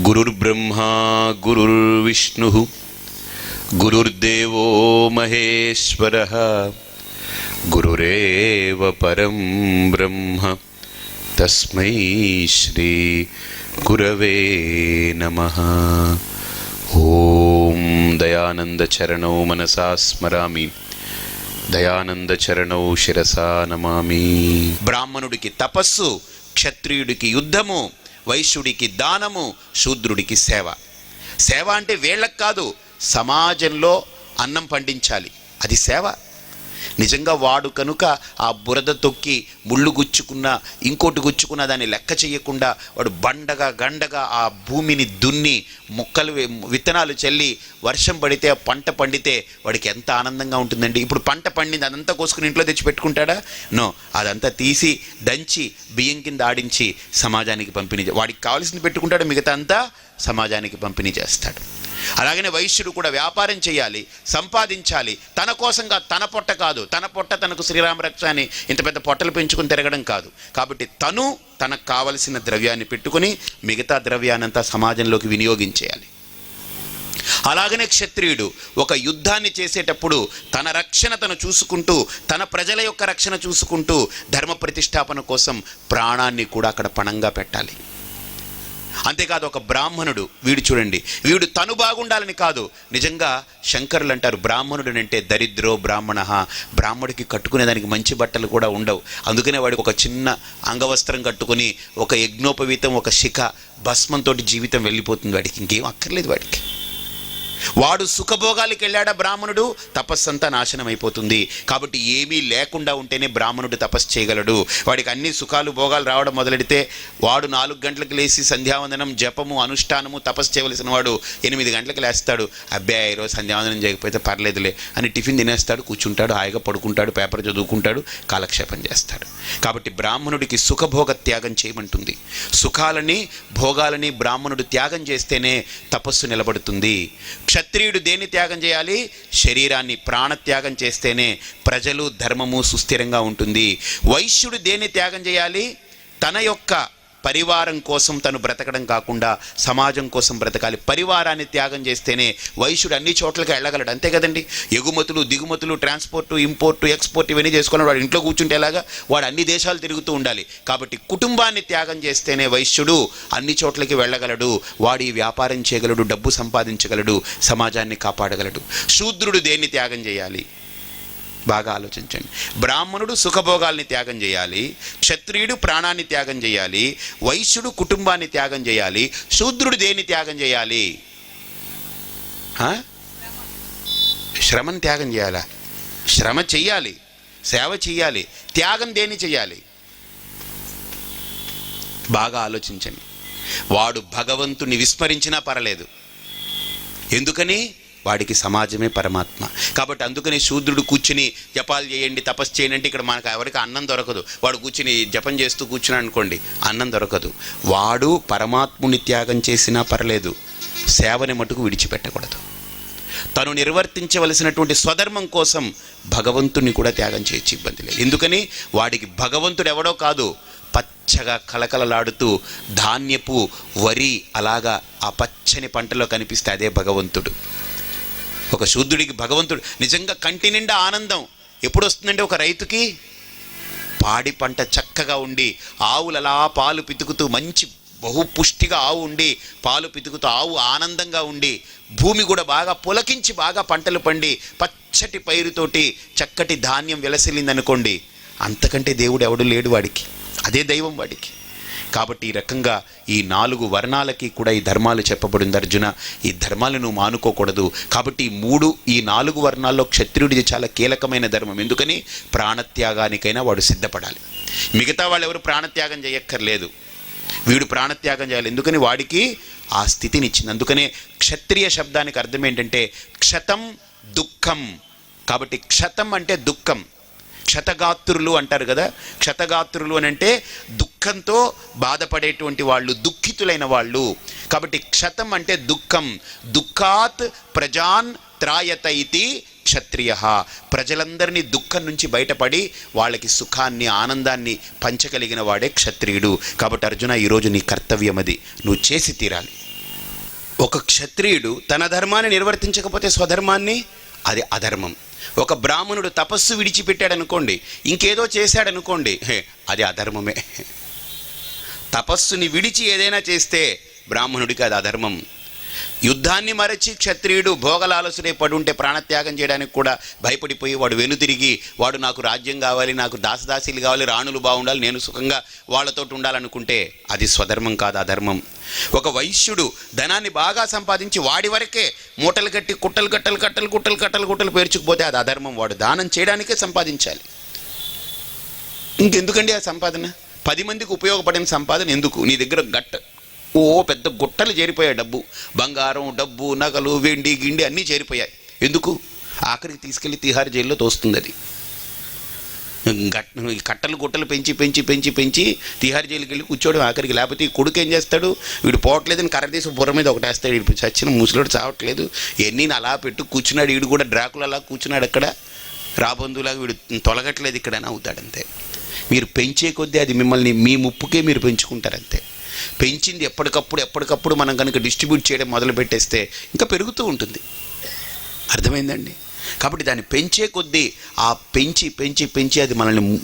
గురుర్బ్రహ్మా గురుర్విష్ణుః గురుర్దేవో మహేశ్వరః గురురేవ పరం బ్రహ్మ తస్మై శ్రీ గురవే నమః. ఓం దయానందచరణౌ మనసా స్మరామి, దయానందచరణౌ శిరసా నమామి. బ్రాహ్మణుడికి తపస్సు, క్షత్రియుడికి యుద్ధము, వైశ్యుడికి దానము, శూద్రుడికి సేవ. సేవ అంటే వీళ్ళకి కాదు, సమాజంలో అన్నం పండించాలి, అది సేవ. నిజంగా వాడు కనుక ఆ బురద తొక్కి ముళ్ళు గుచ్చుకున్నా ఇంకోటి గుచ్చుకున్నా దాన్ని లెక్క చేయకుండా వాడు బండగా గండగా ఆ భూమిని దున్ని మొక్కలు విత్తనాలు చల్లి వర్షం పడితే ఆ పంట పండితే వాడికి ఎంత ఆనందంగా ఉంటుందండి. ఇప్పుడు పంట పండింది అదంతా కోసుకుని ఇంట్లో తెచ్చి పెట్టుకుంటాడా? నో, అదంతా తీసి దంచి బియ్యం కింద ఆడించి సమాజానికి పంపిణీ, వాడికి కావాల్సింది పెట్టుకుంటాడు, మిగతా అంతా సమాజానికి పంపిణీ చేస్తాడు. అలాగనే వైశ్యుడు కూడా వ్యాపారం చేయాలి, సంపాదించాలి, తన కోసంగా, తన పొట్ట కాదు. తన పొట్ట తనకు శ్రీరామరక్ష అని ఇంత పెద్ద పొట్టలు పెంచుకుని తిరగడం కాదు. కాబట్టి తనకు కావలసిన ద్రవ్యాన్ని పెట్టుకుని మిగతా ద్రవ్యాన్నంతా సమాజంలోకి వినియోగించేయాలి. అలాగనే క్షత్రియుడు ఒక యుద్ధాన్ని చేసేటప్పుడు తన రక్షణ తను చూసుకుంటూ, తన ప్రజల యొక్క రక్షణ చూసుకుంటూ ధర్మ ప్రతిష్టాపన కోసం ప్రాణాన్ని కూడా అక్కడ పణంగా పెట్టాలి. అంతేకాదు ఒక బ్రాహ్మణుడు, వీడు చూడండి, వీడు తను బాగుండాలని కాదు. నిజంగా శంకరులు అంటారు బ్రాహ్మణుడు అంటే దరిద్రో బ్రాహ్మణ. బ్రాహ్మడికి కట్టుకునేదానికి మంచి బట్టలు కూడా ఉండవు. అందుకనే వాడికి ఒక చిన్న అంగవస్త్రం కట్టుకుని ఒక యజ్ఞోపవీతం, ఒక శిఖ, భస్మంతో జీవితం వెళ్ళిపోతుంది. వాడికి ఇంకేం అక్కర్లేదు. వాడు సుఖభోగాలకి వెళ్ళాడా బ్రాహ్మణుడు, తపస్సంతా నాశనం అయిపోతుంది. కాబట్టి ఏమీ లేకుండా ఉంటేనే బ్రాహ్మణుడు తపస్సు చేయగలడు. వాడికి అన్ని సుఖాలు భోగాలు రావడం మొదలెడితే వాడు 4 గంటలకు లేచి సంధ్యావందనం, జపము, అనుష్ఠానము, తపస్సు చేయవలసిన వాడు 8 గంటలకు లేస్తాడు. అబ్బాయి ఈరోజు సంధ్యావందనం చేయకపోతే పర్లేదులే అని టిఫిన్ తినేస్తాడు, కూర్చుంటాడు, హాయిగా పడుకుంటాడు, పేపర్ చదువుకుంటాడు, కాలక్షేపం చేస్తాడు. కాబట్టి బ్రాహ్మణుడికి సుఖభోగ త్యాగం చేయమంటుంది. సుఖాలని భోగాలని బ్రాహ్మణుడు త్యాగం చేస్తేనే తపస్సు నిలబడుతుంది. క్షత్రియుడు దేన్ని త్యాగం చేయాలి? శరీరాన్ని, ప్రాణత్యాగం చేస్తేనే ప్రజలు, ధర్మము సుస్థిరంగా ఉంటుంది. వైశ్యుడు దేన్ని త్యాగం చేయాలి? తన యొక్క పరివారం కోసం తను బ్రతకడం కాకుండా సమాజం కోసం బ్రతకాలి. పరివారాన్ని త్యాగం చేస్తేనే వైశ్యుడు అన్ని చోట్లకి వెళ్ళగలడు. అంతే కదండి. ఎగుమతులు, దిగుమతులు, ట్రాన్స్పోర్టు, ఇంపోర్టు, ఎక్స్పోర్ట్ ఇవన్నీ చేసుకోవాలి. వాడు ఇంట్లో కూర్చుంటే ఎలాగా? వాడు అన్ని దేశాలు తిరుగుతూ ఉండాలి. కాబట్టి కుటుంబాన్ని త్యాగం చేస్తేనే వైశ్యుడు అన్ని చోట్లకి వెళ్ళగలడు. వాడు ఈ వ్యాపారం చేయగలడు, డబ్బు సంపాదించగలడు, సమాజాన్ని కాపాడగలడు. శూద్రుడు దేన్ని త్యాగం చేయాలి? బాగా ఆలోచించండి. బ్రాహ్మణుడు సుఖభోగాల్ని త్యాగం చేయాలి, క్షత్రియుడు ప్రాణాన్ని త్యాగం చేయాలి, వైశ్యుడు కుటుంబాన్ని త్యాగం చేయాలి. శూద్రుడు దేన్ని త్యాగం చేయాలి? శ్రమను త్యాగం చేయాలా? శ్రమ చెయ్యాలి, సేవ చెయ్యాలి. త్యాగం దేన్ని చెయ్యాలి? బాగా ఆలోచించండి. వాడు భగవంతుని విస్మరించినా పర్లేదు. ఎందుకని? వాడికి సమాజమే పరమాత్మ. కాబట్టి అందుకని శూద్రుడు కూర్చుని జపాలు చేయండి, తపస్సు చేయండి అంటే ఇక్కడ మనకు ఎవరికి అన్నం దొరకదు. వాడు కూర్చుని జపం చేస్తూ కూర్చున్నాడు అనుకోండి, అన్నం దొరకదు. వాడు పరమాత్ముని త్యాగం చేసినా పర్లేదు, సేవని మటుకు విడిచిపెట్టకూడదు. తను నిర్వర్తించవలసినటువంటి స్వధర్మం కోసం భగవంతుని కూడా త్యాగం చేయొచ్చు, ఇబ్బంది లేదు. ఎందుకని? వాడికి భగవంతుడు ఎవడో కాదు, పచ్చగా కలకలలాడుతూ ధాన్యపు వరి అలాగా ఆ పచ్చని పంటలో కనిపిస్తే అదే భగవంతుడు. ఒక శూద్రుడికి భగవంతుడు నిజంగా కంటి నిండా ఆనందం ఎప్పుడు వస్తుందంటే ఒక రైతుకి పాడి పంట చక్కగా ఉండి ఆవులు అలా పాలు పితుకుతూ, మంచి బహుపుష్టిగా ఆవు ఉండి పాలు పితుకుతూ ఆవు ఆనందంగా ఉండి, భూమి కూడా బాగా పులకించి బాగా పంటలు పండి పచ్చటి పైరుతోటి చక్కటి ధాన్యం విలసిల్లిందనుకోండి, అంతకంటే దేవుడు ఎవడు లేడు వాడికి. అదే దైవం వాడికి. కాబట్టి ఈ రకంగా ఈ 4 వర్ణాలకి కూడా ఈ ధర్మాలు చెప్పబడింది. అర్జున, ఈ ధర్మాలను నువ్వు మానుకోకూడదు. కాబట్టి ఈ 4 వర్ణాల్లో క్షత్రియుడిది చాలా కీలకమైన ధర్మం. ఎందుకని? ప్రాణత్యాగానికైనా వాడు సిద్ధపడాలి. మిగతా వాళ్ళు ఎవరు ప్రాణత్యాగం చేయక్కర్లేదు, వీడు ప్రాణత్యాగం చేయాలి. ఎందుకని? వాడికి ఆ స్థితిని ఇచ్చింది. అందుకనే క్షత్రియ శబ్దానికి అర్థం ఏంటంటే క్షతం, దుఃఖం. కాబట్టి క్షతం అంటే దుఃఖం. క్షతగాత్రులు అంటారు కదా. క్షతగాత్రులు అని అంటే దుఃఖంతో బాధపడేటువంటి వాళ్ళు, దుఃఖితులైన వాళ్ళు. కాబట్టి క్షతం అంటే దుఃఖం. దుఃఖాత్ ప్రజాన్ త్రాయత ఇతి క్షత్రియ. ప్రజలందరినీ దుఃఖం నుంచి బయటపడి వాళ్ళకి సుఖాన్ని, ఆనందాన్ని పంచగలిగిన వాడే క్షత్రియుడు. కాబట్టి అర్జున, ఈరోజు నీ కర్తవ్యం అది, నువ్వు చేసి తీరాలి. ఒక క్షత్రియుడు తన ధర్మాన్ని నిర్వర్తించకపోతే స్వధర్మాన్ని, అది అధర్మం. ఒక బ్రాహ్మణుడు తపస్సు విడిచిపెట్టాడు అనుకోండి, ఇంకేదో చేశాడనుకోండి, అది అధర్మమే. తపస్సుని విడిచి ఏదైనా చేస్తే బ్రాహ్మణుడికి అది అధర్మం. యుద్ధాన్ని మరచి క్షత్రియుడు భోగలాలసునే పడుంటే ప్రాణత్యాగం చేయడానికి కూడా భయపడిపోయి వాడు వెనుతిరిగి వాడు నాకు రాజ్యం కావాలి, నాకు దాసదాసీలు కావాలి, రాణులు బాగుండాలి, నేను సుఖంగా వాళ్ళతో ఉండాలనుకుంటే అది స్వధర్మం కాదు, అధర్మం. ఒక వైశ్యుడు ధనాన్ని బాగా సంపాదించి వాడి వరకే మూటలు కట్టి కుట్టలు పేర్చుకుపోతే అది అధర్మం. వాడు దానం చేయడానికే సంపాదించాలి. ఇంకెందుకండి ఆ సంపాదన? 10 మందికి ఉపయోగపడిన సంపాదన ఎందుకు? నీ దగ్గర పెద్ద గుట్టలు చేరిపోయాయి, డబ్బు, బంగారం, డబ్బు, నగలు, వెండి, గిండి అన్నీ చేరిపోయాయి. ఎందుకు? ఆఖరికి తీసుకెళ్ళి తిహార్ జైల్లో తోస్తుంది. అది కట్టలు గుట్టలు పెంచి తిహార్ జైలుకి వెళ్ళి కూర్చోవడం ఆఖరికి. లేకపోతే ఈ కొడుకు ఏం చేస్తాడు, వీడు పోవట్లేదని కర్ర తీసి బుర్ర మీద ఒకటేస్తాడు. వీడు చచ్చిన ముసలోడు చావట్లేదు, ఎన్ని అలా పెట్టు కూర్చున్నాడు, వీడు కూడా డ్రాకులు అలా కూర్చున్నాడు అక్కడ, రాబందులాగా వీడు తొలగట్లేదు ఇక్కడ అని అవుతాడంతే. మీరు పెంచే కొద్దీ అది మిమ్మల్ని మీ ముప్పుకే మీరు పెంచుకుంటారంతే. పెంచింది ఎప్పటికప్పుడు మనం కనుక డిస్ట్రిబ్యూట్ చేయడం మొదలు పెట్టేస్తే ఇంకా పెరుగుతూ ఉంటుంది. అర్థమైందండి? కాబట్టి దాన్ని పెంచే కొద్దీ ఆ పెంచి అది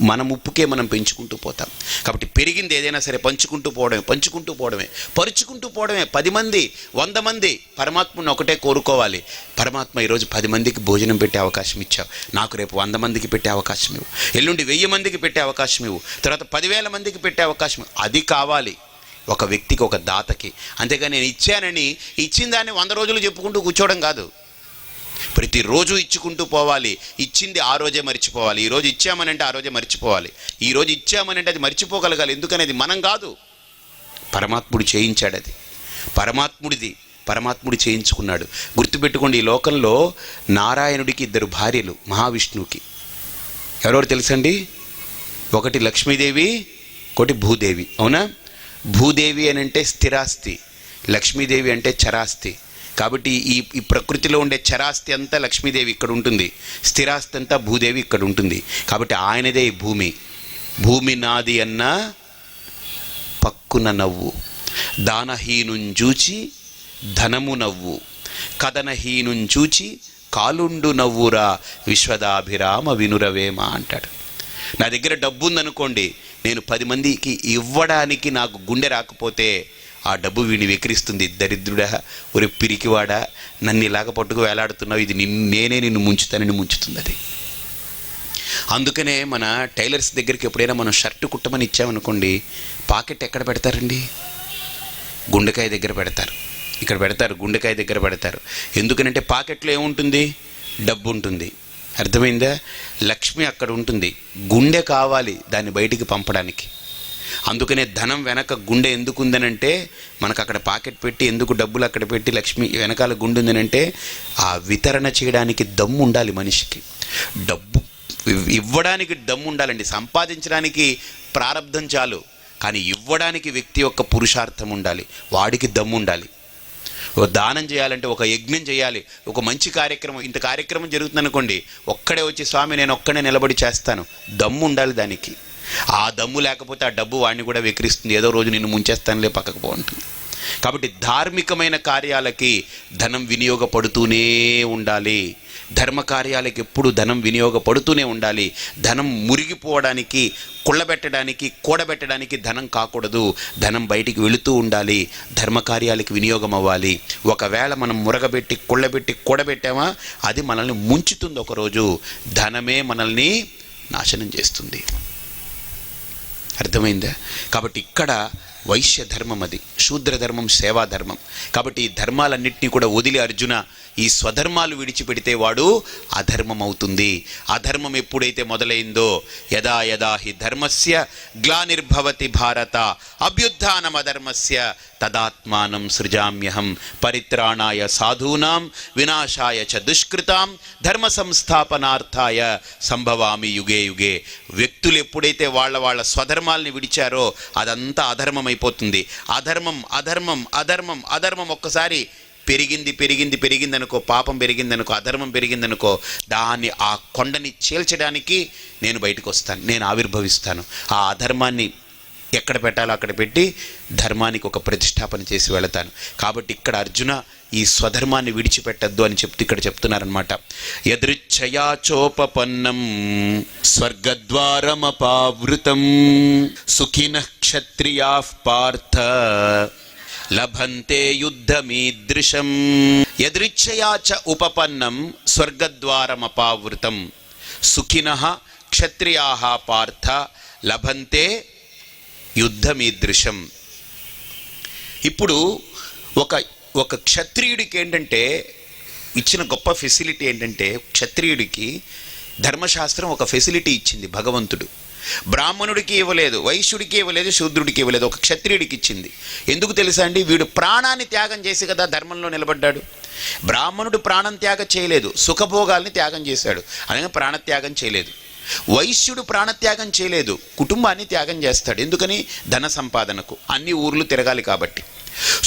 మన ముప్పుకే మనం పెంచుకుంటూ పోతాం. కాబట్టి పెరిగింది ఏదైనా సరే పంచుకుంటూ పోవడమే. 10 మంది 100 మంది పరమాత్మను ఒకటే కోరుకోవాలి. పరమాత్మ ఈరోజు 10 మందికి భోజనం పెట్టే అవకాశం ఇచ్చావు, నాకు రేపు 100 మందికి పెట్టే అవకాశం ఇవ్వు, ఎల్లుండి 1000 మందికి పెట్టే అవకాశం ఇవ్వు, తర్వాత 10,000 మందికి పెట్టే అవకాశం. అది కావాలి ఒక వ్యక్తికి, ఒక దాతకి. అంతేగాని నేను ఇచ్చానని ఇచ్చిన దాన్ని 100 రోజులు చెప్పుకుంటూ కూర్చోవడం కాదు. ప్రతిరోజు ఇచ్చుకుంటూ పోవాలి. ఇచ్చింది ఆ రోజే మర్చిపోవాలి. ఈరోజు ఇచ్చామనంటే ఆ రోజే మర్చిపోవాలి. ఈరోజు ఇచ్చామనంటే అది మర్చిపోగలగాలి. ఎందుకనేది మనం కాదు, పరమాత్ముడు చేయించాడు. అది పరమాత్ముడు చేయించుకున్నాడు. గుర్తుపెట్టుకోండి, ఈ లోకంలో నారాయణుడికి 2 భార్యలు, మహావిష్ణువుకి. ఎవరెవరు తెలుసండి? ఒకటి లక్ష్మీదేవి, ఒకటి భూదేవి. అవునా? భూదేవి అని అంటే స్థిరాస్తి, లక్ష్మీదేవి అంటే చరాస్తి. కాబట్టి ఈ ప్రకృతిలో ఉండే చరాస్తి అంతా లక్ష్మీదేవి ఇక్కడ ఉంటుంది, స్థిరాస్తి అంతా భూదేవి ఇక్కడ ఉంటుంది. కాబట్టి ఆయనదే ఈ భూమి నాది అన్న పక్కున నవ్వు, దానహీనుంచూచి ధనము నవ్వు, కథనహీనుంచూచి కాలుండు నవ్వురా విశ్వదాభిరామ వినురవేమ అంటాడు. నా దగ్గర డబ్బు ఉందనుకోండి, నేను 10 మందికి ఇవ్వడానికి నాకు గుండె రాకపోతే ఆ డబ్బు వీడిని వెక్కిరిస్తుంది. దరిద్రుడా, ఒరే పిరికివాడా, నన్ను ఇలాగ పట్టుకు వేలాడుతున్నావు, ఇది నేనే నిన్ను ముంచుతానని ముంచుతుంది అది. అందుకనే మన టైలర్స్ దగ్గరికి ఎప్పుడైనా మనం షర్టు కుట్టమని ఇచ్చామనుకోండి, పాకెట్ ఎక్కడ పెడతారండి? గుండెకాయ దగ్గర పెడతారు, ఇక్కడ పెడతారు, గుండెకాయ దగ్గర పెడతారు. ఎందుకనంటే పాకెట్లో ఏముంటుంది? డబ్బు ఉంటుంది. అర్థమైందా? లక్ష్మి అక్కడ ఉంటుంది, గుండె కావాలి దాన్ని బయటికి పంపడానికి. అందుకనే ధనం వెనక గుండె ఎందుకు ఉందనంటే, మనకు అక్కడ పాకెట్ పెట్టి ఎందుకు డబ్బులు అక్కడ పెట్టి లక్ష్మి వెనకాల గుండె ఉందనంటే, ఆ వితరణ చేయడానికి దమ్ము ఉండాలి మనిషికి. డబ్బు ఇవ్వడానికి దమ్ము ఉండాలండి. సంపాదించడానికి ప్రారంధం చాలు, కానీ ఇవ్వడానికి వ్యక్తి యొక్క పురుషార్థం ఉండాలి, వాడికి దమ్ము ఉండాలి. ఓ దానం చేయాలంటే, ఒక యజ్ఞం చేయాలి, ఒక మంచి కార్యక్రమం, ఇంత కార్యక్రమం జరుగుతుందనుకోండి, ఒక్కడే వచ్చి స్వామి నేను ఒక్కడే నిలబడి చేస్తాను, దమ్ము ఉండాలి దానికి. ఆ దమ్ము లేకపోతే ఆ డబ్బు వాడిని కూడా వెక్కిరిస్తుంది, ఏదో రోజు నిన్ను ముంచేస్తానులే పక్కకు పోంటుంది. కాబట్టి ధార్మికమైన కార్యాలకి ధనం వినియోగపడుతూనే ఉండాలి. ధర్మ కార్యాలకు ఎప్పుడు ధనం వినియోగపడుతూనే ఉండాలి. ధనం మురిగిపోవడానికి, కుళ్ళబెట్టడానికి, కూడబెట్టడానికి ధనం కాకూడదు. ధనం బయటికి వెళుతూ ఉండాలి, ధర్మ కార్యాలకు వినియోగం అవ్వాలి. ఒకవేళ మనం మురగబెట్టి, కుళ్ళబెట్టి, కూడబెట్టామా, అది మనల్ని ముంచుతుంది. ఒకరోజు ధనమే మనల్ని నాశనం చేస్తుంది. అర్థమైందా? కాబట్టి ఇక్కడ వైశ్య ధర్మం, అది శూద్ర ధర్మం, సేవా ధర్మం. కాబట్టి ఈ ధర్మాలన్నింటినీ కూడా వదిలి అర్జున ఈ స్వధర్మాలు విడిచిపెడితే వాడు అధర్మం అవుతుంది. అధర్మం ఎప్పుడైతే మొదలైందో, యదా యదా హి ధర్మస్య గ్లానిర్భవతి భారత అభ్యుత్థానమధర్మస్య తదాత్మానం సృజామ్యహం పరిత్రాణాయ సాధూనాం వినాశాయ చ దుష్కృతాం ధర్మ సంస్థాపనార్థాయ సంభవామి యుగే యుగే. వ్యక్తులు ఎప్పుడైతే వాళ్ళ స్వధర్మాల్ని విడిచారో అదంతా అధర్మం అయిపోతుంది. అధర్మం ఒక్కసారి పెరిగింది అనుకో, పాపం పెరిగిందనుకో, అధర్మం పెరిగిందనుకో, దాన్ని ఆ కొండని చీల్చడానికి నేను బయటకు వస్తాను, నేను ఆవిర్భవిస్తాను. ఆ అధర్మాన్ని ఎక్కడ పెట్టాలో అక్కడ పెట్టి ధర్మానికి ఒక ప్రతిష్టాపన చేసి వెళతాను. కాబట్టి ఇక్కడ అర్జున ఈ స్వధర్మాన్ని విడిచిపెట్టద్దు అని ఇక్కడ చెప్తున్నారనమాట. యదృచ్ఛయాచోపపన్నం స్వర్గద్వారమపావృతం సుఖినః క్షత్రియాః పార్థ లభంతే యుద్ధమీదృశం. యదృచ్ఛయాచ ఉపపన్నం స్వర్గద్వారమపావృతం సుఖినః క్షత్రియాః పార్థ లభంతే యుద్ధమీదృశం. ఇప్పుడు ఒక క్షత్రియుడికి ఏంటంటే ఇచ్చిన గొప్ప ఫెసిలిటీ ఏంటంటే, క్షత్రియుడికి ధర్మశాస్త్రం ఒక ఫెసిలిటీ ఇచ్చింది భగవంతుడు. బ్రాహ్మణుడికి ఇవ్వలేదు, వైశ్యుడికి ఇవ్వలేదు, శూద్రుడికి ఇవ్వలేదు, ఒక క్షత్రియుడికి ఇచ్చింది. ఎందుకు తెలుసా అండి? వీడు ప్రాణాన్ని త్యాగం చేసి కదా ధర్మంలో నిలబడ్డాడు. బ్రాహ్మణుడు ప్రాణం త్యాగం చేయలేదు, సుఖభోగాల్ని త్యాగం చేశాడు, అనగా ప్రాణత్యాగం చేయలేదు. వైశ్యుడు ప్రాణత్యాగం చేయలేదు, కుటుంబాన్ని త్యాగం చేస్తాడు. ఎందుకని? ధన సంపాదనకు, అన్ని ఊర్లు తిరగాలి కాబట్టి.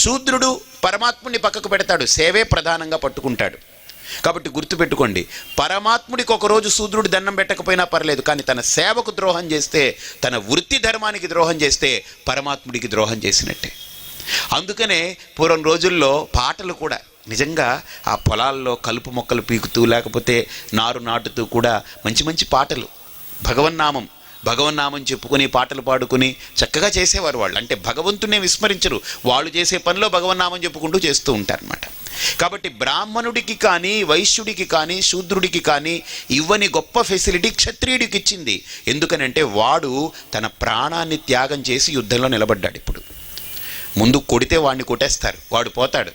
శూద్రుడు పరమాత్ముడిని పక్కకు పెడతాడు, సేవే ప్రధానంగా పట్టుకుంటాడు. కాబట్టి గుర్తుపెట్టుకోండి, పరమాత్ముడికి ఒకరోజు శూద్రుడు దండం పెట్టకపోయినా పర్లేదు, కానీ తన సేవకు ద్రోహం చేస్తే, తన వృత్తి ధర్మానికి ద్రోహం చేస్తే పరమాత్ముడికి ద్రోహం చేసినట్టే. అందుకనే పూర్వం రోజుల్లో పాటలు కూడా నిజంగా ఆ పొలాల్లో కలుపు మొక్కలు పీకుతూ లేకపోతే నారు నాటుతూ కూడా మంచి మంచి పాటలు, భగవన్నామం చెప్పుకొని పాటలు పాడుకుని చక్కగా చేసేవారు వాళ్ళు. అంటే భగవంతునే విస్మరించరు, వాళ్ళు చేసే పనిలో భగవన్నామం చెప్పుకుంటూ చేస్తూ ఉంటారన్నమాట. కాబట్టి బ్రాహ్మణుడికి కానీ వైశ్యుడికి కానీ శూద్రుడికి కానీ ఇవ్వని గొప్ప ఫెసిలిటీ క్షత్రియుడికి ఇచ్చింది. ఎందుకనంటే వాడు తన ప్రాణాన్ని త్యాగం చేసి యుద్ధంలో నిలబడ్డాడు. ఇప్పుడు ముందు కొడితే వాడిని కొట్టేస్తారు, వాడు పోతాడు.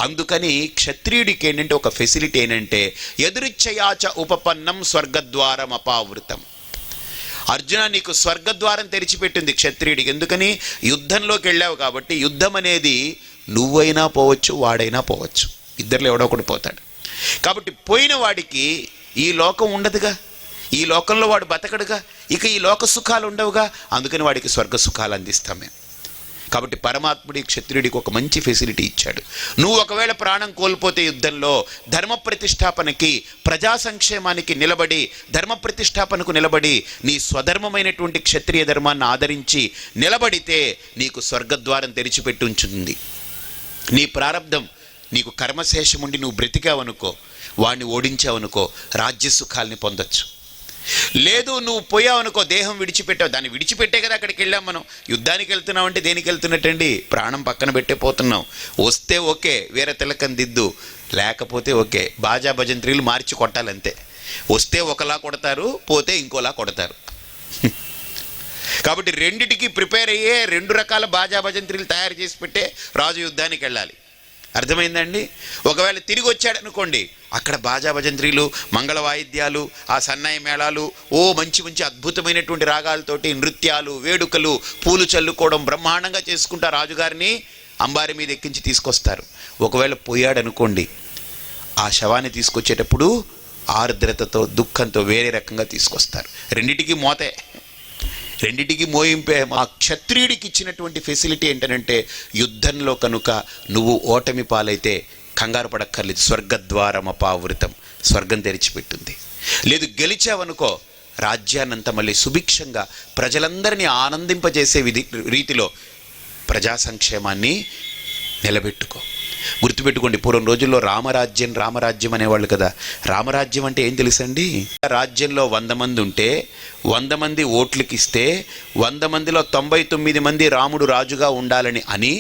అందుకని క్షత్రియుడికి ఏంటంటే ఒక ఫెసిలిటీ ఏంటంటే యదృచ్ఛయాచ ఉపపన్నం స్వర్గద్వారం అపావృతం. అర్జున, నీకు స్వర్గద్వారం తెరిచిపెట్టింది క్షత్రియుడికి. ఎందుకని? యుద్ధంలోకి వెళ్ళావు కాబట్టి. యుద్ధం అనేది నువ్వైనా పోవచ్చు, వాడైనా పోవచ్చు, ఇద్దరిలో ఎవడో ఒకడు పోతాడు. కాబట్టి పోయిన వాడికి ఈ లోకం ఉండదుగా, ఈ లోకంలో వాడు బతకడుగా, ఇక ఈ లోక సుఖాలు ఉండవుగా. అందుకని వాడికి స్వర్గ సుఖాలు అందిస్తాం మేము. కాబట్టి పరమాత్ముడి క్షత్రియుడికి ఒక మంచి ఫెసిలిటీ ఇచ్చాడు. నువ్వు ఒకవేళ ప్రాణం కోల్పోతే యుద్ధంలో ధర్మ ప్రతిష్టాపనకి, ప్రజా సంక్షేమానికి నిలబడి, ధర్మ ప్రతిష్టాపనకు నిలబడి, నీ స్వధర్మమైనటువంటి క్షత్రియ ధర్మాన్ని ఆదరించి నిలబడితే నీకు స్వర్గద్వారం తెరిచిపెట్టి ఉంచుతుంది. నీ ప్రారంధం, నీకు కర్మశేషముండి నువ్వు బ్రతికావనుకో, వాడిని ఓడించావనుకో, రాజ్య సుఖాల్ని పొందొచ్చు. లేదు నువ్వు పోయావనుకో, దేహం విడిచిపెట్టావు, దాన్ని విడిచిపెట్టే కదా అక్కడికి వెళ్ళాం మనం. యుద్ధానికి వెళ్తున్నావు అంటే దేనికి వెళ్తున్నట్టండి? ప్రాణం పక్కన పెట్టే పోతున్నాం. వస్తే ఓకే, వేరే తిలకం దిద్దు, లేకపోతే ఓకే, బాజా భజంత్రీలు మార్చి కొట్టాలంతే. వస్తే ఒకలా కొడతారు, పోతే ఇంకోలా కొడతారు. కాబట్టి రెండిటికి ప్రిపేర్ అయ్యే 2 రకాల బాజా భజంత్రీలు తయారు చేసి పెట్టే రాజు యుద్ధానికి వెళ్ళాలి. అర్థమైందండి? ఒకవేళ తిరిగి వచ్చాడనుకోండి, అక్కడ బాజా భజంత్రీలు, మంగళ వాయిద్యాలు, ఆ సన్నాయి మేళాలు, మంచి మంచి అద్భుతమైనటువంటి రాగాలతోటి నృత్యాలు, వేడుకలు, పూలు చల్లుకోవడం బ్రహ్మాండంగా చేసుకుంటా రాజుగారిని అంబారి మీద ఎక్కించి తీసుకొస్తారు. ఒకవేళ పోయాడనుకోండి, ఆ శవాన్ని తీసుకొచ్చేటప్పుడు ఆర్ద్రతతో, దుఃఖంతో వేరే రకంగా తీసుకొస్తారు. రెండిటికి మోతే, రెండిటికి మోయింపే. ఆ క్షత్రియుడికి ఇచ్చినటువంటి ఫెసిలిటీ ఏంటంటే యుద్ధంలో కనుక నువ్వు ఓటమి పాలైతే కంగారు పడక్కర్లేదు, స్వర్గద్వారం అపావృతం, స్వర్గం తెరిచిపెట్టుంది. లేదు గెలిచావనుకో, రాజ్యాన్నంతా మళ్ళీ సుభిక్షంగా ప్రజలందరినీ ఆనందింపజేసే రీతిలో ప్రజా సంక్షేమాన్ని నిలబెట్టుకో. గుర్తుపెట్టుకోండి, పూర్వం రోజుల్లో రామరాజ్యం అనేవాళ్ళు కదా. రామరాజ్యం అంటే ఏం తెలుసండి? రాజ్యంలో 100 మంది ఉంటే 100 మంది ఓట్లకి ఇస్తే 100 మందిలో 99 మంది రాముడు రాజుగా ఉండాలని అని,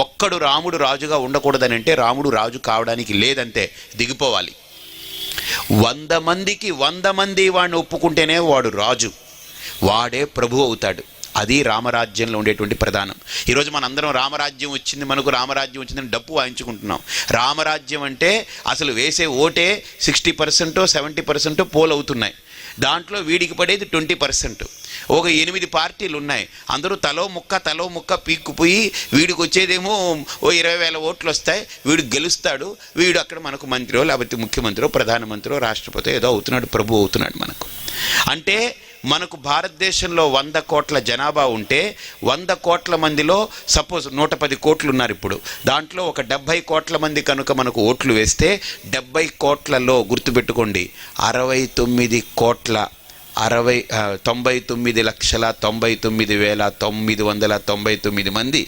ఒక్కడు రాముడు రాజుగా ఉండకూడదని అంటే రాముడు రాజు కావడానికి లేదంతే, దిగిపోవాలి. 100 మందికి 100 మంది వాడిని ఒప్పుకుంటేనే వాడు రాజు, వాడే ప్రభు అవుతాడు. అది రామరాజ్యంలో ఉండేటువంటి ప్రధానం. ఈరోజు మనందరం రామరాజ్యం వచ్చింది, మనకు రామరాజ్యం వచ్చిందని డప్పు వాయించుకుంటున్నాం. రామరాజ్యం అంటే అసలు వేసే ఓటే 60%, 70% పోల్ అవుతున్నాయి. దాంట్లో వీడికి పడేది 20%. ఒక 8 పార్టీలు ఉన్నాయి, అందరూ తలో ముక్క పీక్కుపోయి వీడికి వచ్చేదేమో 20,000 ఓట్లు వస్తాయి, వీడు గెలుస్తాడు, వీడు అక్కడ మనకు మంత్రో లేకపోతే ముఖ్యమంత్రో ప్రధానమంత్రో రాష్ట్రపతి ఏదో అవుతున్నాడు, ప్రభు అవుతున్నాడు మనకు. అంటే మనకు భారతదేశంలో 100 కోట్ల జనాభా ఉంటే 100 కోట్ల మందిలో సపోజ్ 110 కోట్లు ఉన్నారు ఇప్పుడు. దాంట్లో ఒక 70 కోట్ల మంది కనుక మనకు ఓట్లు వేస్తే 70 కోట్లలో గుర్తుపెట్టుకోండి 69 కోట్ల 99,99,999 మంది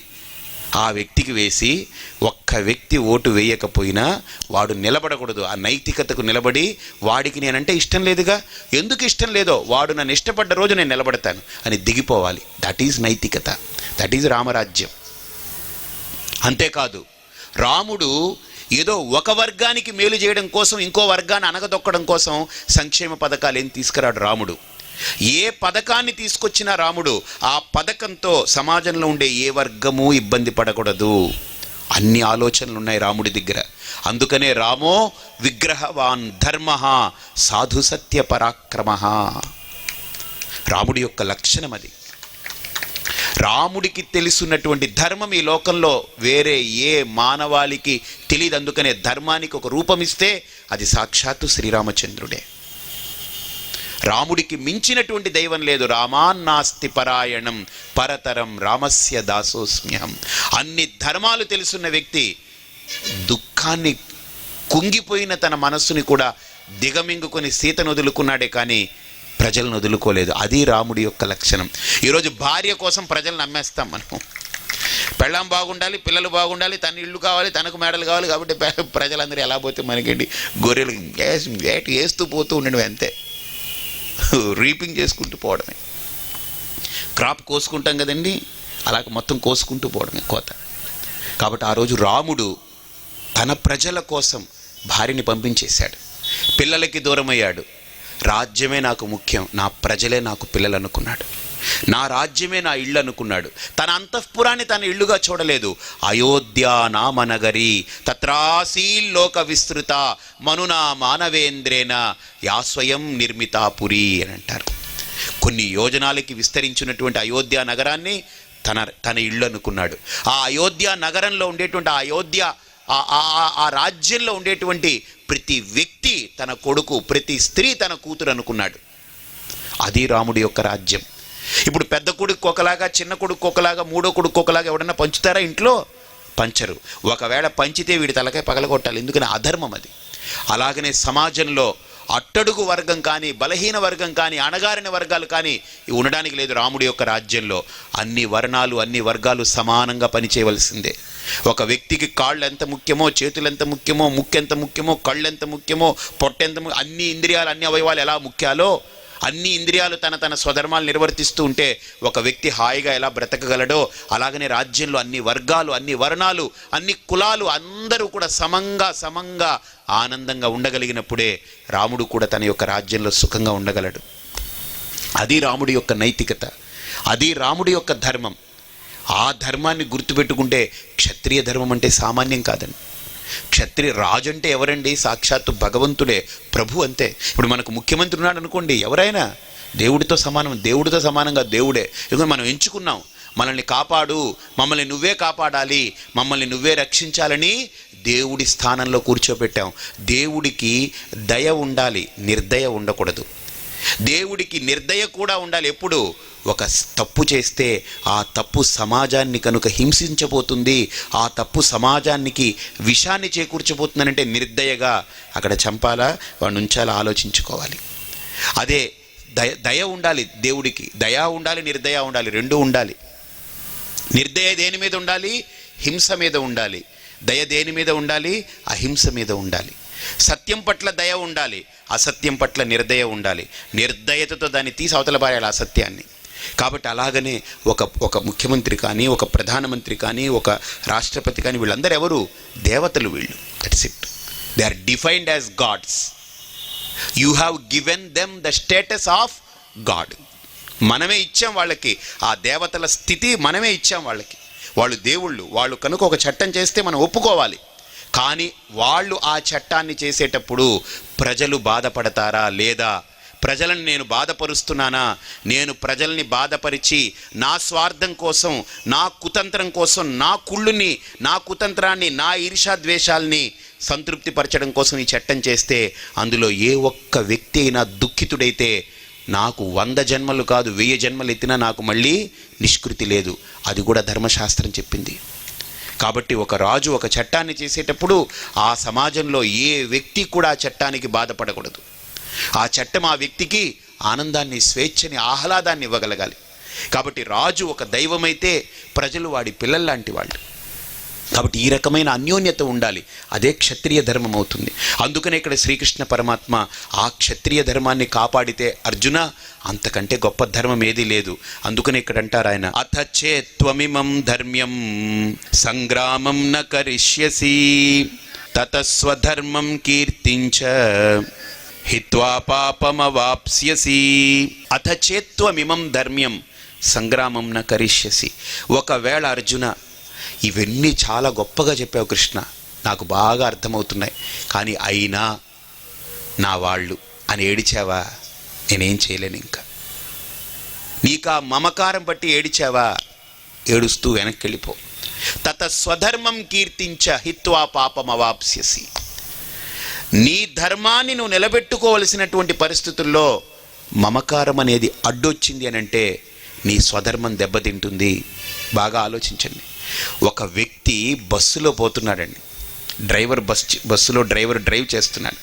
ఆ వ్యక్తికి వేసి ఒక్క వ్యక్తి ఓటు వేయకపోయినా వాడు నిలబడకూడదు. ఆ నైతికతకు నిలబడి వాడికి నేనంటే ఇష్టం లేదుగా, ఎందుకు ఇష్టం లేదో వాడు నన్ను ఇష్టపడ్డ రోజు నేను నిలబడతాను అని దిగిపోవాలి. దట్ ఈజ్ నైతికత, దట్ ఈజ్ రామరాజ్యం. అంతేకాదు, రాముడు ఏదో ఒక వర్గానికి మేలు చేయడం కోసం ఇంకో వర్గాన్ని అనగదొక్కడం కోసం సంక్షేమ పథకాలు ఏం తీసుకురాడు రాముడు. ఏ పథకాన్ని తీసుకొచ్చినా రాముడు ఆ పథకంతో సమాజంలో ఉండే ఏ వర్గము ఇబ్బంది పడకూడదు అన్ని ఆలోచనలు ఉన్నాయి రాముడి దగ్గర. అందుకనే రామో విగ్రహవాన్ ధర్మ సాధు సత్య పరాక్రమ. రాముడి యొక్క లక్షణం అది. రాముడికి తెలుసున్నటువంటి ధర్మం ఈ లోకంలో వేరే ఏ మానవాళికి తెలియదు. అందుకనే ధర్మానికి ఒక రూపం ఇస్తే అది సాక్షాత్తు శ్రీరామచంద్రుడే. రాముడికి మించినటువంటి దైవం లేదు. రామాన్నాస్తి పరాయణం పరతరం రామస్య దాసోస్మ్యహం. అన్ని ధర్మాలు తెలుసున్న వ్యక్తి దుఃఖాన్ని కుంగిపోయిన తన మనస్సుని కూడా దిగమింగుకొని సీతను వదులుకున్నాడే కానీ ప్రజలను వదులుకోలేదు. అది రాముడి యొక్క లక్షణం. ఈరోజు భార్య కోసం ప్రజలను నమ్మేస్తాం మనం. పెళ్ళాం బాగుండాలి, పిల్లలు బాగుండాలి, తన ఇల్లు కావాలి, తనకు మేడలు కావాలి, కాబట్టి ప్రజలందరూ ఎలా పోతే మనకేంటి, గొర్రెలు వేస్తూ పోతూ ఉండడం అంతే. రీపింగ్ చేసుకుంటూ పోవడమే. క్రాప్ కోసుకుంటాం కదండి, అలాగ మొత్తం కోసుకుంటూ పోవడమే కోత. కాబట్టి ఆ రోజు రాముడు తన ప్రజల కోసం భార్యని పంపించేశాడు. పిల్లలకి దూరమయ్యాడు. రాజ్యమే నాకు ముఖ్యం, నా ప్రజలే నాకు పిల్లలు అనుకున్నాడు. నా రాజ్యమే నా ఇల్లు అనుకున్నాడు. తన అంతఃపురాన్ని తన ఇల్లుగా చూడలేదు. అయోధ్య నామనగరి తత్రాసీల్లోక విస్తృత మనునా మానవేంద్రేణ యా స్వయం నిర్మితాపురి అని అంటారు. కొన్ని యోజనాలకి విస్తరించినటువంటి అయోధ్య నగరాన్ని తన ఇల్లు అనుకున్నాడు. ఆ అయోధ్య నగరంలో ఉండేటువంటి ఆ రాజ్యంలో ఉండేటువంటి ప్రతి వ్యక్తి తన కొడుకు, ప్రతి స్త్రీ తన కూతురు అనుకున్నాడు. అది రాముడి యొక్క రాజ్యం. ఇప్పుడు పెద్ద కొడుకు ఒకలాగా, చిన్న కొడుకు ఒకలాగా, మూడో కొడుకు ఒకలాగా ఎవడన్నా పంచుతారా ఇంట్లో? పంచరు. ఒకవేళ పంచితే వీడి తలకాయ పగలగొట్టాలి, ఎందుకని అధర్మం అది. అలాగనే సమాజంలో అట్టడుగు వర్గం కానీ, బలహీన వర్గం కానీ, అణగారిన వర్గాలు కానీ ఉండడానికి లేదు రాముడి యొక్క రాజ్యంలో. అన్ని వర్ణాలు, అన్ని వర్గాలు సమానంగా పనిచేయవలసిందే. ఒక వ్యక్తికి కాళ్ళు ఎంత ముఖ్యమో, చేతులు ఎంత ముఖ్యమో, ముక్కు ఎంత ముఖ్యమో, కళ్ళు ఎంత ముఖ్యమో, పొట్టెంత అన్ని ఇంద్రియాలు, అన్ని అవయవాలు ఎలా ముఖ్యాలో, అన్ని ఇంద్రియాలు తన స్వధర్మాలు నిర్వర్తిస్తూ ఉంటే ఒక వ్యక్తి హాయిగా ఎలా బ్రతకగలడో, అలాగనే రాజ్యంలో అన్ని వర్గాలు, అన్ని వర్ణాలు, అన్ని కులాలు అందరూ కూడా సమంగా ఆనందంగా ఉండగలిగినప్పుడే రాముడు కూడా తన యొక్క రాజ్యంలో సుఖంగా ఉండగలడు. అది రాముడి యొక్క నైతికత, అది రాముడి యొక్క ధర్మం. ఆ ధర్మాన్ని గుర్తుపెట్టుకుంటే క్షత్రియ ధర్మం అంటే సామాన్యం కాదండి. క్షత్రియ రాజు అంటే ఎవరండి? సాక్షాత్తు భగవంతుడే, ప్రభు అంతే. ఇప్పుడు మనకు ముఖ్యమంత్రి ఉన్నాడు అనుకోండి, ఎవరైనా దేవుడితో సమానంగా దేవుడే. ఎందుకంటే మనం ఎంచుకున్నాం, మనల్ని కాపాడు, మమ్మల్ని నువ్వే కాపాడాలి, మమ్మల్ని నువ్వే రక్షించాలని దేవుడి స్థానంలో కూర్చోబెట్టాం. దేవుడికి దయ ఉండాలి, నిర్దయ ఉండకూడదు. దేవుడికి నిర్దయ కూడా ఉండాలి. ఎప్పుడు ఒక తప్పు చేస్తే ఆ తప్పు సమాజాన్ని కనుక హింసించబోతుంది, ఆ తప్పు సమాజానికి విషాన్ని చేకూర్చబోతుందనంటే నిర్దయగా అక్కడ చంపాలా, వాడిని ఉంచాలా ఆలోచించుకోవాలి. అదే దయ ఉండాలి. దేవుడికి దయ ఉండాలి, నిర్దయ ఉండాలి, రెండూ ఉండాలి. నిర్దయ దేని మీద ఉండాలి? హింస మీద ఉండాలి. దయ దేని మీద ఉండాలి? అహింస మీద ఉండాలి. సత్యం పట్ల దయ ఉండాలి, అసత్యం పట్ల నిర్దయ ఉండాలి. నిర్దయతతో దాన్ని తీసి అవతల పారేయాలి ఆ సత్యాన్ని. కాబట్టి అలాగనే ఒక ముఖ్యమంత్రి కానీ, ఒక ప్రధానమంత్రి కానీ, ఒక రాష్ట్రపతి కానీ, వీళ్ళందరూ ఎవరు? దేవతలు వీళ్ళు. That's it. They are defined as gods. You have given them the status of god. మనమే ఇచ్చాం వాళ్ళకి ఆ దేవతల స్థితి, మనమే ఇచ్చాం వాళ్ళకి. వాళ్ళు దేవుళ్ళు. వాళ్ళు కనుక ఒక చట్టం చేస్తే మనం ఒప్పుకోవాలి. కానీ వాళ్ళు ఆ చట్టాన్ని చేసేటప్పుడు ప్రజలు బాధపడతారా లేదా? ప్రజలను నేను బాధపరుస్తున్నానా? నేను ప్రజల్ని బాధపరిచి నా స్వార్థం కోసం, నా కుతంత్రం కోసం, నా కుళ్ళుని, నా కుతంత్రాన్ని, నా ఈర్ష్యాద్వేషాల్ని సంతృప్తిపరచడం కోసం ఈ చట్టం చేస్తే అందులో ఏ ఒక్క వ్యక్తి అయినా దుఃఖితుడైతే నాకు 100 జన్మలు కాదు 1000 జన్మలు ఎత్తినా నాకు మళ్ళీ నిష్కృతి లేదు. అది కూడా ధర్మశాస్త్రం చెప్పింది. కాబట్టి ఒక రాజు ఒక చట్టాన్ని చేసేటప్పుడు ఆ సమాజంలో ఏ వ్యక్తి కూడా ఆ చట్టానికి బాధపడకూడదు. ఆ చట్టం ఆ వ్యక్తికి ఆనందాన్ని, స్వేచ్ఛని, ఆహ్లాదాన్ని ఇవ్వగలగాలి. కాబట్టి రాజు ఒక దైవమైతే ప్రజలు వాడి పిల్లల్లాంటి వాళ్ళు. కాబట్టి ఈ రకమైన అన్యోన్యత ఉండాలి. అదే క్షత్రియ ధర్మం అవుతుంది. అందుకనే ఇక్కడ శ్రీకృష్ణ పరమాత్మ ఆ క్షత్రియ ధర్మాన్ని కాపాడితే అర్జున అంతకంటే గొప్ప ధర్మం ఏదీ లేదు. అందుకనే ఇక్కడ అంటారు ఆయన, అథ చేత్వమిమం ధర్మ్యం సంగ్రామం న కరిష్యసి తతస్వధర్మం కీర్తించ హిత్వా పాపమవాప్స్యసి. అథ చేత్వమిమం ధర్మ్యం సంగ్రామం న కరిష్యసి. ఒకవేళ అర్జున ఇవన్నీ చాలా గొప్పగా చెప్పావు కృష్ణ, నాకు బాగా అర్థమవుతున్నాయి, కానీ అయినా నా వాళ్ళు అని ఏడిచావా, నేనేం చేయలేను. ఇంకా నీకు ఆ మమకారం బట్టి ఏడిచావా, ఏడుస్తూ వెనక్కి వెళ్ళిపో. తత స్వధర్మం కీర్తించ హిత్వా పాపమవాప్స్యసి. నీ ధర్మాన్ని నువ్వు నిలబెట్టుకోవలసినటువంటి పరిస్థితుల్లో మమకారం అనేది అడ్డొచ్చింది అని అంటే నీ స్వధర్మం దెబ్బతింటుంది. బాగా ఆలోచించండి. ఒక వ్యక్తి బస్సులో పోతున్నాడండి. బస్సులో డ్రైవర్ డ్రైవ్ చేస్తున్నాడు.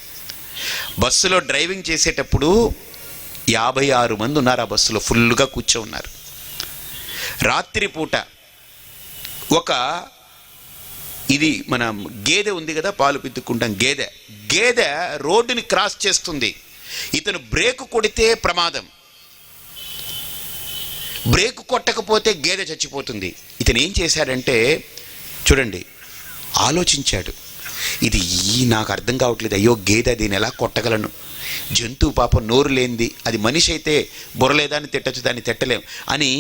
బస్సులో డ్రైవింగ్ చేసేటప్పుడు 56 మంది ఉన్నారు. ఆ బస్సులో ఫుల్గా కూర్చో ఉన్నారు. రాత్రిపూట ఇది మనం గేదె ఉంది కదా, పాలు పితుక్కుంటాం, గేదె రోడ్డుని క్రాస్ చేస్తుంది. ఇతను బ్రేక్ కొడితే ప్రమాదం, బ్రేక్ కొట్టకపోతే గేదె చచ్చిపోతుంది. ఇతను ఏం చేశాడంటే చూడండి, ఆలోచించాడు. ఇది నాకు అర్థం కావట్లేదు, అయ్యో గేదె, దీన్ని ఎలా కొట్టగలను, జంతువు పాపం నోరు లేనిది, అది మనిషి అయితే బుర్రలేదాన్ని తిట్టచ్చు, దాన్ని తిట్టలేం అని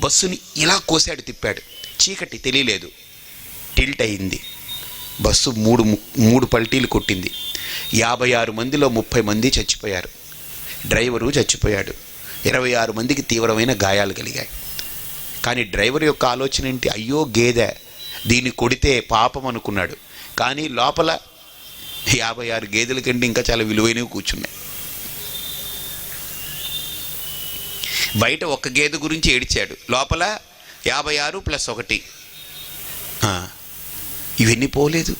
బస్సుని ఇలా కోసాడు, తిప్పాడు. చీకటి తెలియలేదు, టిల్ట్ అయింది. బస్సు మూడు పల్టీలు కొట్టింది. 56 మందిలో 30 మంది చచ్చిపోయారు. డ్రైవరు చచ్చిపోయాడు. 26 మందికి తీవ్రమైన గాయాలు కలిగాయి. కానీ డ్రైవర్ యొక్క ఆలోచన ఏంటి, అయ్యో గేదె, దీన్ని కొడితే పాపం అనుకున్నాడు. కానీ లోపల 56 గేదెల కంటే ఇంకా చాలా విలువైనవి కూర్చున్నాయి. బయట ఒక్క గేదె గురించి ఏడిచాడు, లోపల 56 + 1, ఇవన్నీ పోలేదు.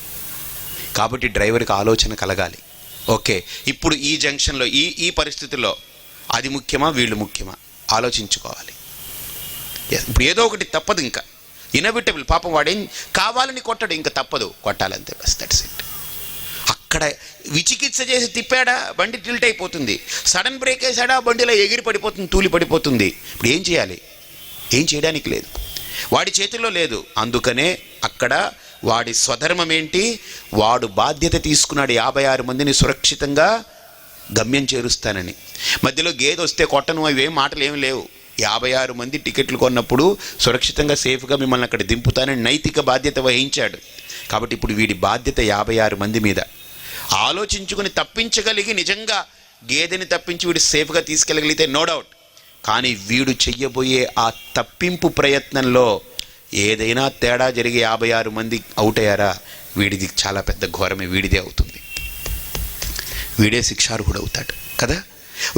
కాబట్టి డ్రైవర్కి ఆలోచన కలగాలి. ఓకే, ఇప్పుడు ఈ జంక్షన్లో ఈ పరిస్థితుల్లో అది ముఖ్యమా, వీళ్ళు ముఖ్యమా ఆలోచించుకోవాలి. ఇప్పుడు ఏదో ఒకటి తప్పదు, ఇంకా ఇన్నోవేటబుల్. పాపం వాడేం కావాలని కొట్టడు, ఇంకా తప్పదు, కొట్టాలంతే, బస్, దట్స్ ఇట్. అక్కడ విచికిత్స చేసి తిప్పాడా, బండి టిల్ట్ అయిపోతుంది. సడన్ బ్రేక్ వేసాడా, బండిలో ఎగిరి పడిపోతుంది, తూలి పడిపోతుంది. ఇప్పుడు ఏం చేయాలి, ఏం చేయడానికి లేదు, వాడి చేతుల్లో లేదు. అందుకనే అక్కడ వాడి స్వధర్మం ఏంటి, వాడు బాధ్యత తీసుకున్నాడు 56 మందిని సురక్షితంగా గమ్యం చేరుస్తానని. మధ్యలో గేదె వస్తే కొట్టను, అవేం మాటలు ఏమి లేవు. 56 మంది టికెట్లు కొన్నప్పుడు సురక్షితంగా సేఫ్గా మిమ్మల్ని అక్కడ దింపుతానని నైతిక బాధ్యత వహించాడు. కాబట్టి ఇప్పుడు వీడి బాధ్యత 56 మంది మీద. ఆలోచించుకుని తప్పించగలిగి నిజంగా గేదెని తప్పించి వీడు సేఫ్గా తీసుకెళ్ళగలిగితే నో డౌట్. కానీ వీడు చెయ్యబోయే ఆ తప్పింపు ప్రయత్నంలో ఏదైనా తేడా జరిగి 56 మంది అవుట్ అయ్యారా, వీడిది చాలా పెద్ద ఘోరమే, వీడిదే అవుతుంది, వీడే శిక్షార్హుడు అవుతాడు కదా.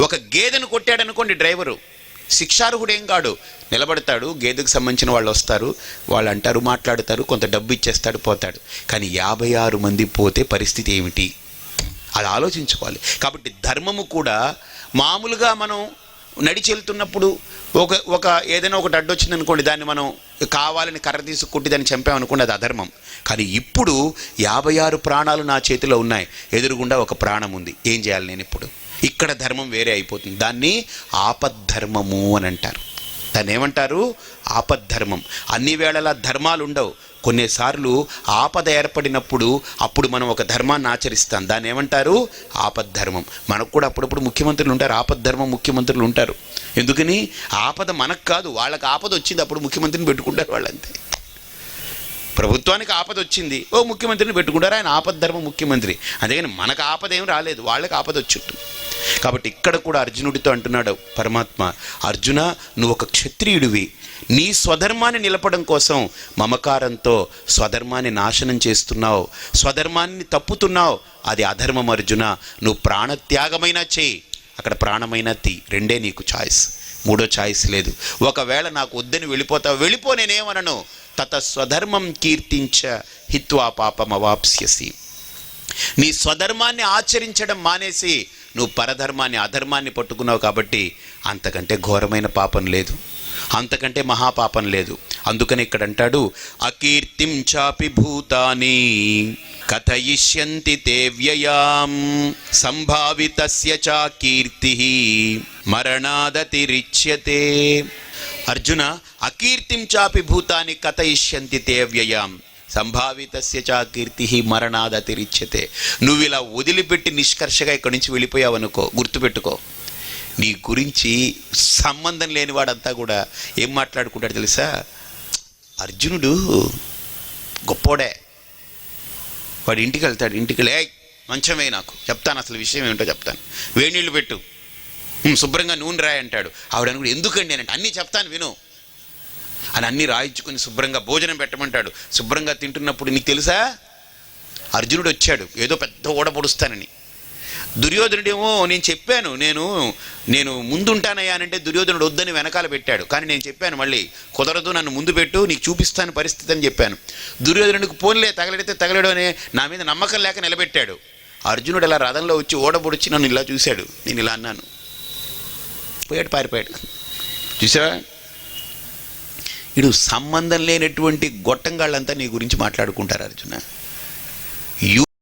ఒక గేదెను కొట్టాడు అనుకోండి డ్రైవరు, శిక్షార్హుడు ఏం కాడు, నిలబడతాడు, గేదెకు సంబంధించిన వాళ్ళు వస్తారు, వాళ్ళు అంటారు, మాట్లాడతారు, కొంత డబ్బు ఇచ్చేస్తాడు, పోతాడు. కానీ 56 మంది పోతే పరిస్థితి ఏమిటి, అది ఆలోచించుకోవాలి. కాబట్టి ధర్మము కూడా మామూలుగా మనం నడిచి వెళ్తున్నప్పుడు ఒక ఏదైనా ఒకటి అడ్డొచ్చింది అనుకోండి, దాన్ని మనం కావాలని కర్ర తీసుకుట్టి దాన్ని చంపామనుకోండి, అది అధర్మం. కానీ ఇప్పుడు 56 ప్రాణాలు నా చేతిలో ఉన్నాయి, ఎదురుగుండా ఒక ప్రాణం ఉంది, ఏం చేయాలి నేను ఇప్పుడు? ఇక్కడ ధర్మం వేరే అయిపోతుంది. దాన్ని ఆపద్ధర్మము అని అంటారు. దాన్ని ఏమంటారు? ఆపద్ధర్మం. అన్ని వేళలా ధర్మాలు ఉండవు. కొన్నిసార్లు ఆపద ఏర్పడినప్పుడు అప్పుడు మనం ఒక ధర్మాన్ని ఆచరిస్తాం, దాన్ని ఏమంటారు? ఆపద్ధర్మం. మనకు కూడా అప్పుడప్పుడు ముఖ్యమంత్రులు ఉంటారు, ఆపద్ధర్మం ముఖ్యమంత్రులు ఉంటారు. ఎందుకని? ఆపద మనకు కాదు, వాళ్ళకి ఆపద వచ్చింది, అప్పుడు ముఖ్యమంత్రిని పెట్టుకుంటారు వాళ్ళంతే. ప్రభుత్వానికి ఆపద వచ్చింది, ఓ ముఖ్యమంత్రిని పెట్టుకుంటారు, ఆయన ఆపద్ధర్మ ముఖ్యమంత్రి. అంతేగాని మనకు ఆపద ఏం రాలేదు, వాళ్ళకి ఆపద వచ్చిట్టు. కాబట్టి ఇక్కడ కూడా అర్జునుడితో అంటున్నాడు పరమాత్మ, అర్జున, నువ్వు ఒక క్షత్రియుడివి, నీ స్వధర్మాన్ని నిలపడం కోసం మమకారంతో స్వధర్మాన్ని నాశనం చేస్తున్నావు, స్వధర్మాన్ని తప్పుతున్నావు, అది అధర్మం అర్జున. నువ్వు ప్రాణత్యాగమైనా చేయి, అక్కడ ప్రాణమైనా తీ, రెండే నీకు ఛాయిస్, మూడో ఛాయిస్ లేదు. ఒకవేళ నాకు వద్దని వెళ్ళిపోతావు, వెళ్ళిపో, నేనేమనను. తత స్వధర్మం కీర్తించ హిత్వా పాపమవాప్స్యసి. నీ స్వధర్మాన్ని ఆచరించడం మానేసి నువ్వు పరధర్మాన్ని అధర్మాన్ని పట్టుకున్నావు కాబట్టి అంతకంటే ఘోరమైన పాపం లేదు, అంతకంటే మహాపాపం లేదు. అందుకని ఇక్కడ అంటాడు, అకీర్తిం చాపి భూతాని కథయిష్యంతి తే వ్యయాం సంభావితస్య చ కీర్తి మరణాదతిరిచ్యతే. అర్జున, అకీర్తిం చాపి భూతాని కథయిష్యంతి తే వ్యయాం సంభావితస్య చ కీర్తి మరణాదతిరిచ్యతే. నువ్వు ఇలా వదిలిపెట్టి నిష్కర్షగా ఇక్కడి నుంచి వెళ్ళిపోయావనుకో, గుర్తుపెట్టుకో, నీ గురించి సంబంధం లేనివాడంతా కూడా ఏం మాట్లాడుకుంటాడు తెలుసా? అర్జునుడు గొప్పోడే, వాడు ఇంటికి వెళ్తాడు, ఇంటికి వెళ్ళి మంచమే నాకు చెప్తాను, అసలు విషయం ఏమిటో చెప్తాను, వేడి నీళ్ళు పెట్టు, శుభ్రంగా నూనె రాయి అంటాడు. ఆవిడ కూడా ఎందుకండి అని అంటే, అన్నీ చెప్తాను విను అని అన్నీ రాయించుకొని శుభ్రంగా భోజనం పెట్టమంటాడు. శుభ్రంగా తింటున్నప్పుడు నీకు తెలుసా, అర్జునుడు వచ్చాడు ఏదో పెద్ద ఓడ పొడుస్తానని. దుర్యోధనుడేమో నేను చెప్పాను, నేను ముందుంటానయ్యా అంటే దుర్యోధనుడు వద్దని వెనకాల పెట్టాడు. కానీ నేను చెప్పాను మళ్ళీ, కుదరదు, నన్ను ముందు పెట్టు, నీకు చూపిస్తాను పరిస్థితి అని చెప్పాను. దుర్యోధనుడికి పోన్లే, తగలడితే తగలడు అని నా మీద నమ్మకం లేక నిలబెట్టాడు. అర్జునుడు అలా రథంలో వచ్చి ఓడబొడిచి నన్ను ఇలా చూశాడు, నేను ఇలా అన్నాను, పోయాడు, పారిపోయాడు. చూసావా, ఇడు సంబంధం లేనటువంటి గొట్టంగాళ్ళంతా నీ గురించి మాట్లాడుకుంటారు అర్జున.